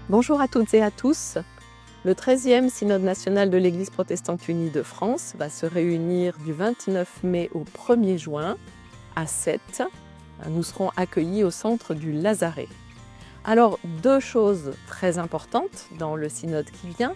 Bonjour à toutes et à tous. Le 13e Synode national de l'Église protestante unie de France va se réunir du 29 mai au 1er juin à Sète. Nous serons accueillis au centre du Lazaret. Alors, deux choses très importantes dans le synode qui vient.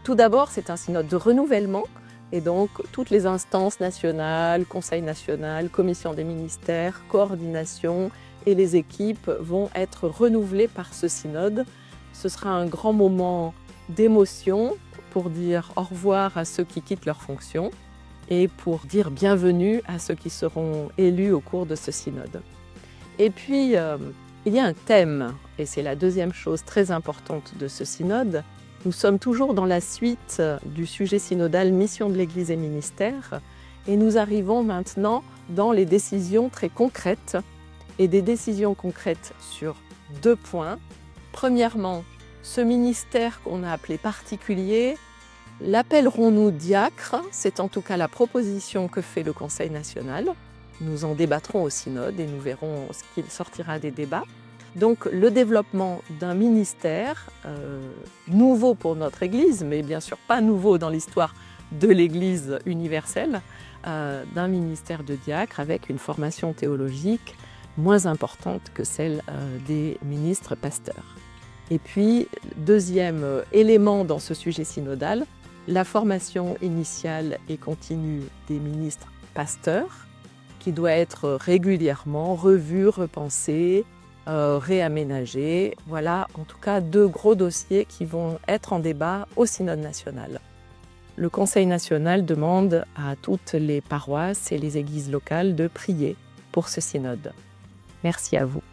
Tout d'abord, c'est un synode de renouvellement et donc toutes les instances nationales, Conseil national, Commission des ministères, coordination et les équipes vont être renouvelées par ce synode. Ce sera un grand moment d'émotion pour dire au revoir à ceux qui quittent leurs fonctions et pour dire bienvenue à ceux qui seront élus au cours de ce synode. Et puis, il y a un thème, et c'est la deuxième chose très importante de ce synode. Nous sommes toujours dans la suite du sujet synodal Mission de l'Église et ministère, et nous arrivons maintenant dans les décisions très concrètes, et des décisions concrètes sur deux points. Premièrement, ce ministère qu'on a appelé particulier, l'appellerons-nous diacre? C'est en tout cas la proposition que fait le Conseil national. Nous en débattrons au synode et nous verrons ce qu'il sortira des débats. Donc le développement d'un ministère nouveau pour notre Église, mais bien sûr pas nouveau dans l'histoire de l'Église universelle, d'un ministère de diacre avec une formation théologique moins importante que celle des ministres pasteurs. Et puis, deuxième élément dans ce sujet synodal, la formation initiale et continue des ministres pasteurs, qui doit être régulièrement revue, repensée, réaménagée. Voilà, en tout cas, deux gros dossiers qui vont être en débat au synode national. Le Conseil national demande à toutes les paroisses et les églises locales de prier pour ce synode. Merci à vous.